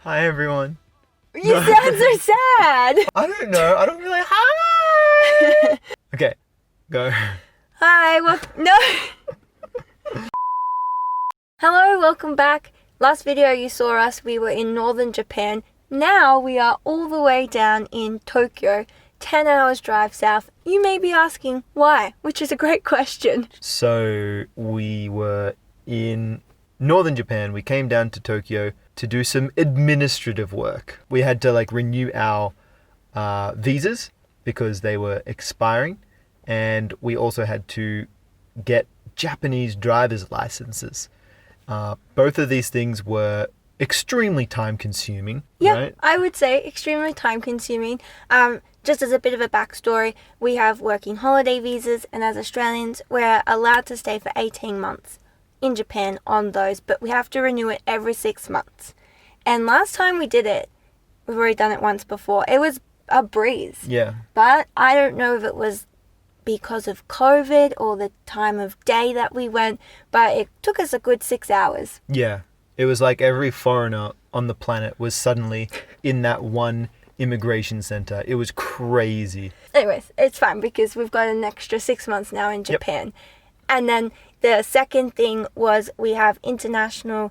Hi, everyone. You sound so sad. I don't know. I don't really. Hi. Okay, go. Hi, no. Hello, welcome back. Last video you saw us, we were in northern Japan. Now we are all the way down in Tokyo, 10 hours drive south. You may be asking why, which is a great question. So we were in northern Japan. We came down to Tokyo to do some administrative work. We had to renew our visas because they were expiring, and we also had to get Japanese driver's licenses. Both of these things were extremely time consuming. Yeah, right? I would say extremely time consuming. Just as a bit of a backstory, we have working holiday visas, and as Australians, we're allowed to stay for 18 months in Japan on those, but we have to renew it every 6 months. And last time we did it, we've already done it once before, it was a breeze. Yeah. But I don't know if it was because of COVID or the time of day that we went, but it took us a good 6 hours. Yeah. It was like every foreigner on the planet was suddenly in that one immigration center. It was crazy. Anyways, it's fine because we've got an extra 6 months now in Japan. Yep. And then the second thing was we have international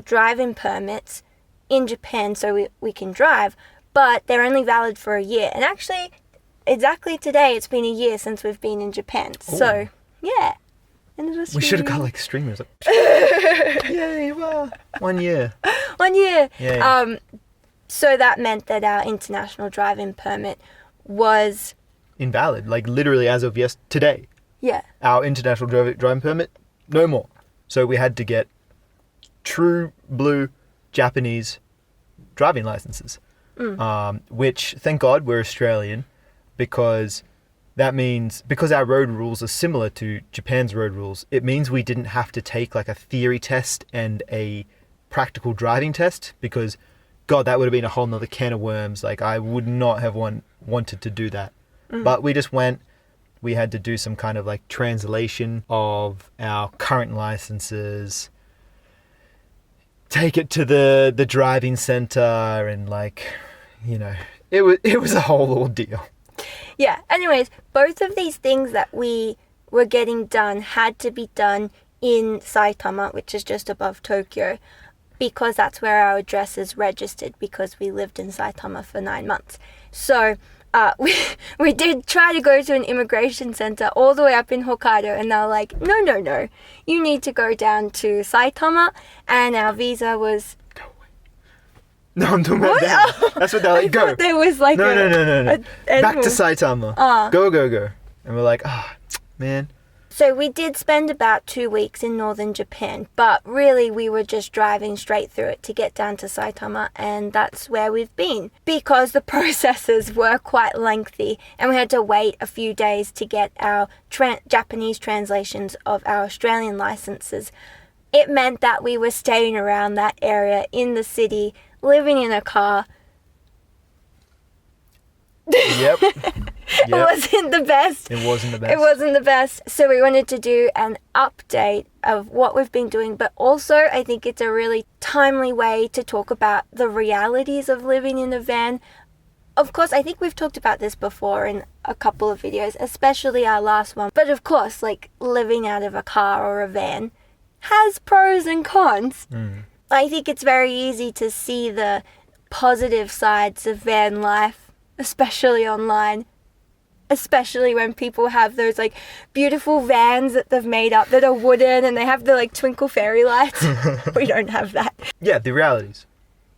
driving permits in Japan, so we can drive, but they're only valid for a year. And actually, exactly today, it's been a year since we've been in Japan. Ooh. So, yeah. And it was we should have got streamers. Yay, wow. 1 year. 1 year. Yay. So that meant that our international driving permit was invalid, literally as of today. Yeah. Our international driving permit, no more. So we had to get true blue Japanese driving licenses, which, thank God, we're Australian, because that means, because our road rules are similar to Japan's road rules, it means we didn't have to take a theory test and a practical driving test, because, God, that would have been a whole nother can of worms. I would not have wanted to do that. But we just went. We had to do some kind of translation of our current licenses, take it to the driving center, and it was a whole ordeal. Yeah, anyways, both of these things that we were getting done had to be done in Saitama, which is just above Tokyo, because that's where our address is registered, because we lived in Saitama for 9 months. So we did try to go to an immigration center all the way up in Hokkaido, and they were like, no, you need to go down to Saitama, and our visa was... Go away. No, I'm talking about that. Oh, that's what they're like, go. There was no. Back to Saitama. Go. And we're like, man. So we did spend about 2 weeks in northern Japan, but really we were just driving straight through it to get down to Saitama, and that's where we've been. Because the processes were quite lengthy, and we had to wait a few days to get our Japanese translations of our Australian licenses. It meant that we were staying around that area in the city, living in a car. Yep. It wasn't the best. It wasn't the best. So we wanted to do an update of what we've been doing, but also I think it's a really timely way to talk about the realities of living in a van. Of course, I think we've talked about this before in a couple of videos, especially our last one. But of course, living out of a car or a van has pros and cons. I think it's very easy to see the positive sides of van life, especially online. Especially when people have those beautiful vans that they've made up that are wooden, and they have the twinkle fairy lights. We don't have that. Yeah, the realities.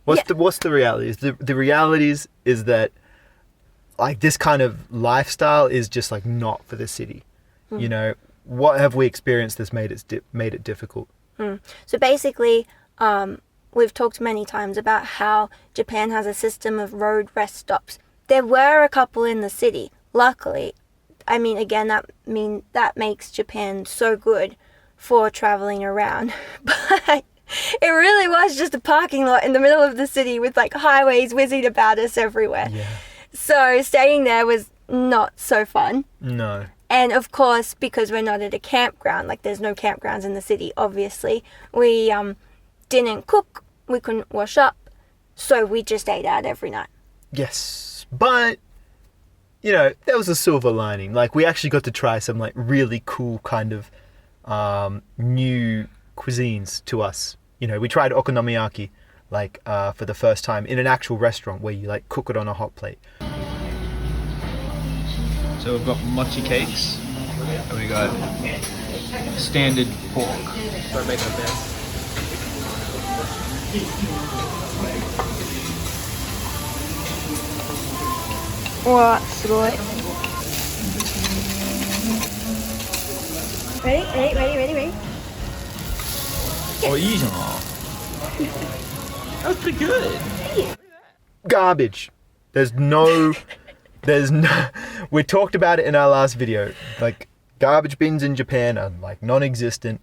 What's the realities? The realities is that this kind of lifestyle is just not for the city. What have we experienced that's made it difficult? So basically, we've talked many times about how Japan has a system of road rest stops. There were a couple in the city. Luckily, I mean, again, that makes Japan so good for traveling around. But it really was just a parking lot in the middle of the city with highways whizzing about us everywhere. Yeah. So staying there was not so fun. No. And of course, because we're not at a campground, there's no campgrounds in the city, obviously, we didn't cook, we couldn't wash up, So we just ate out every night. Yes, but you know, there was a silver lining. Like, we actually got to try some like really cool kind of new cuisines to us. You know, we tried okonomiyaki like for the first time in an actual restaurant where you like cook it on a hot plate. So we've got mochi cakes, and we got standard pork. So I make our best. Wow, すごい. Ready? Oh, いいじゃん. That was pretty good. Garbage. There's no, we talked about it in our last video. Like, garbage bins in Japan are like non-existent,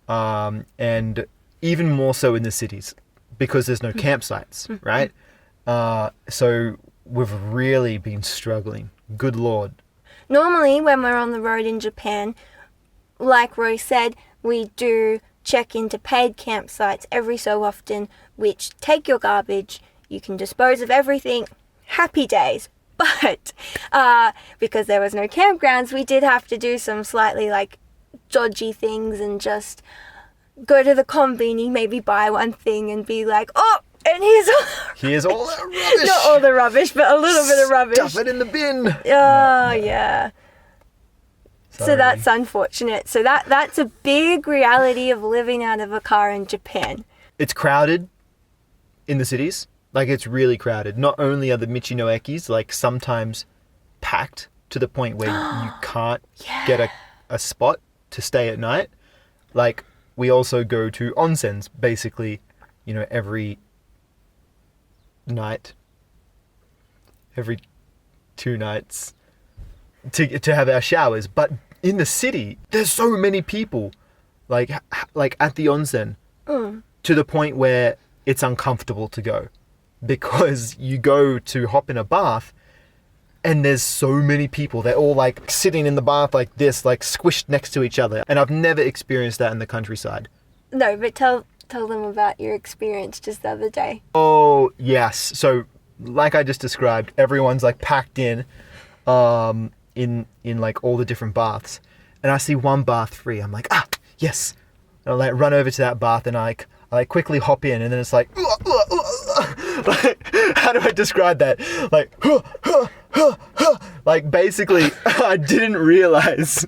and even more so in the cities because there's no campsites, right? So we've really been struggling. Good Lord. Normally, when we're on the road in Japan, like Roy said, we do check into paid campsites every so often, which take your garbage, you can dispose of everything, happy days. But because there was no campgrounds, we did have to do some slightly like dodgy things and just go to the konbini, maybe buy one thing and be like, oh, and Here's all that rubbish. Not all the rubbish, but a little bit of rubbish. Stuff it in the bin. Oh, yeah. Sorry. So that's unfortunate. So that's a big reality of living out of a car in Japan. It's crowded in the cities. Like, it's really crowded. Not only are the Michi no Ekis like sometimes packed to the point where you can't get a spot to stay at night. Like, we also go to onsens basically, you know, every night, every 2 nights to have our showers. But in the city, there's so many people like at the onsen to the point where it's uncomfortable to go, because you go to hop in a bath and there's so many people. They're all like sitting in the bath like this, like squished next to each other. And I've never experienced that in the countryside. No, but tell them about your experience just the other day. Oh, yes. So like I just described, everyone's like packed in like all the different baths. And I see one bath free. I'm like, yes. And I like run over to that bath and I like quickly hop in, and then it's like, like, how do I describe that? Like basically I didn't realize,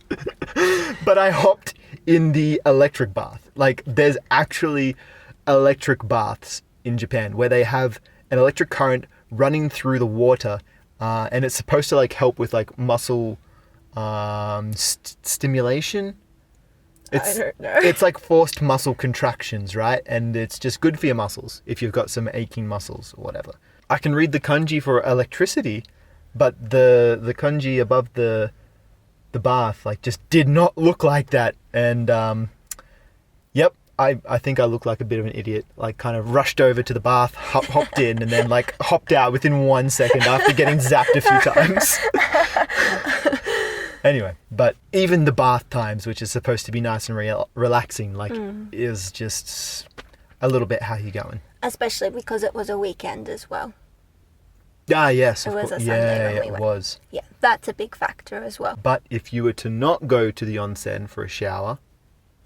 but I hopped in the electric bath. Like, there's actually electric baths in Japan where they have an electric current running through the water, and it's supposed to like help with like muscle stimulation. I don't know. It's like forced muscle contractions, right? And it's just good for your muscles if you've got some aching muscles or whatever. I can read the kanji for electricity, but the kanji above the bath like just did not look like that. And yep, I think I look like a bit of an idiot. Like, kind of rushed over to the bath, hopped in, and then like hopped out within 1 second after getting zapped a few times. Anyway, but even the bath times, which is supposed to be nice and relaxing, like, is just a little bit how you going. Especially because it was a weekend as well. Ah, yes. It was a Sunday yeah, when we it went. was. Yeah, that's a big factor as well. But if you were to not go to the onsen for a shower,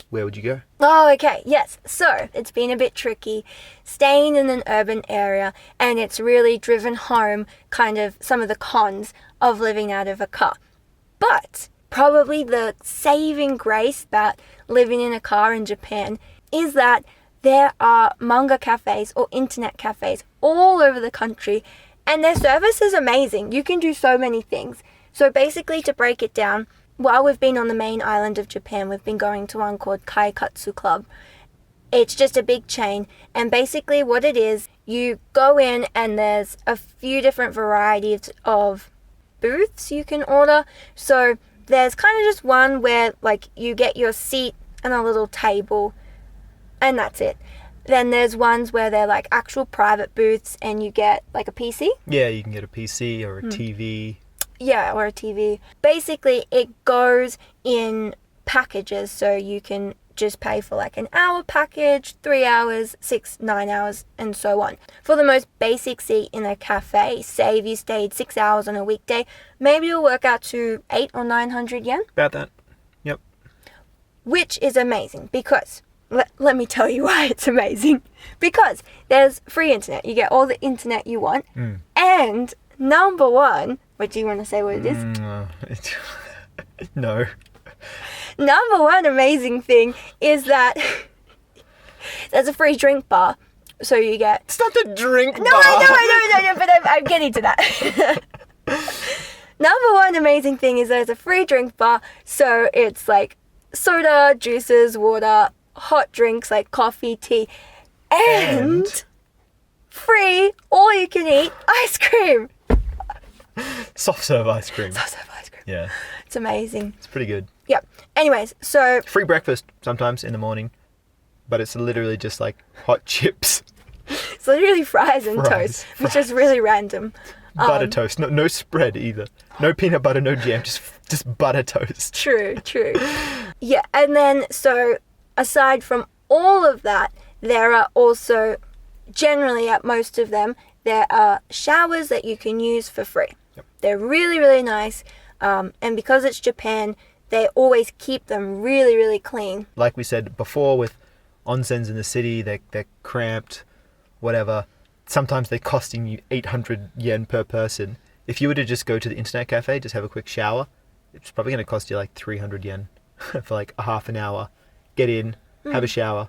where would you go? Oh, okay, yes. So, it's been a bit tricky staying in an urban area, and it's really driven home kind of some of the cons of living out of a car. But probably the saving grace about living in a car in Japan is that there are manga cafes or internet cafes all over the country, and their service is amazing. You can do so many things. So basically, to break it down, while we've been on the main island of Japan, we've been going to one called Kaikatsu Club. It's just a big chain, and basically what it is, you go in and there's a few different varieties of booths you can order. So there's kind of just one where like you get your seat and a little table, and that's it. Then there's ones where they're like actual private booths and you get like a PC. Yeah, you can get a PC or a TV. Yeah, or a TV. Basically, it goes in packages, so you can just pay for like an hour package, 3 hours, 6, 9 hours, and so on. For the most basic seat in a cafe, say if you stayed 6 hours on a weekday, maybe it'll work out to 8 or 900 yen. About that. Yep. Which is amazing because, let me tell you why it's amazing. Because there's free internet. You get all the internet you want. And number one, what do you want to say what it is? No. Number one amazing thing is that there's a free drink bar. So you get... It's not the drink bar. No, I know, but I'm getting to that. Number one amazing thing is there's a free drink bar. So it's like soda, juices, water, hot drinks like coffee, tea, and free all you can eat ice cream. Soft serve ice cream. Soft serve ice cream. Yeah. It's amazing. It's pretty good. Yeah. Anyways, so... Free breakfast sometimes in the morning, but it's literally just like hot chips. It's literally fries and toast, which is really random. Butter toast. No spread either. No peanut butter, no jam, just butter toast. True. Yeah, and then so aside from all of that, there are also, generally at most of them, there are showers that you can use for free. Yep. They're really, really nice. And because it's Japan, they always keep them really, really clean. Like we said before, with onsens in the city, they're cramped, whatever. Sometimes they're costing you 800 yen per person. If you were to just go to the internet cafe, just have a quick shower, it's probably going to cost you like 300 yen for like a half an hour. Get in, have a shower,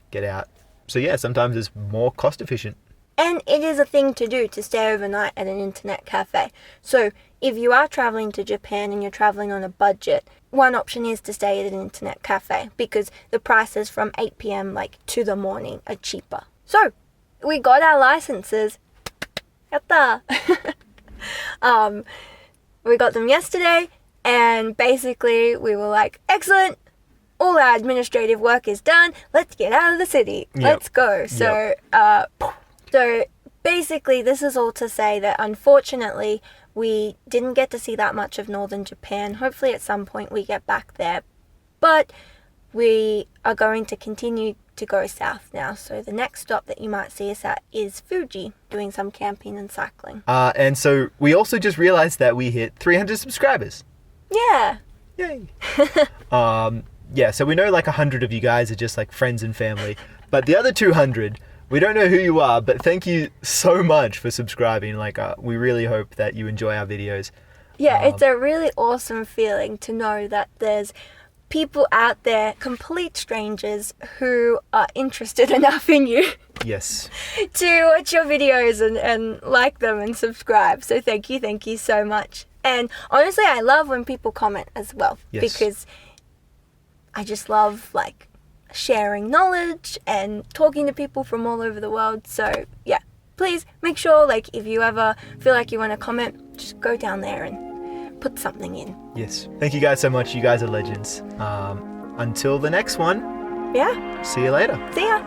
get out. So yeah, sometimes it's more cost efficient. And it is a thing to do to stay overnight at an internet cafe. So if you are traveling to Japan and you're traveling on a budget, one option is to stay at an internet cafe because the prices from 8 p.m. like to the morning are cheaper. So we got our licenses. Yatta! We got them yesterday, and basically we were like, excellent, all our administrative work is done, let's get out of the city. Yep. Let's go. So basically this is all to say that unfortunately we didn't get to see that much of northern Japan. Hopefully at some point we get back there, but we are going to continue to go south now. So the next stop that you might see us at is Fuji, doing some camping and cycling. And so we also just realized that we hit 300 subscribers. Yeah. Yay. Yeah, so we know like 100 of you guys are just like friends and family, but the other 200, we don't know who you are, but thank you so much for subscribing. Like, we really hope that you enjoy our videos. Yeah, it's a really awesome feeling to know that there's people out there, complete strangers, who are interested enough in you Yes. to watch your videos and like them and subscribe. So thank you so much. And honestly, I love when people comment as well. Yes. Because I just love like sharing knowledge and talking to people from all over the world. So yeah, please make sure, like, if you ever feel like you want to comment, just go down there and put something in. Yes. Thank you guys so much. You guys are legends. Until the next one, Yeah, see you later. see ya.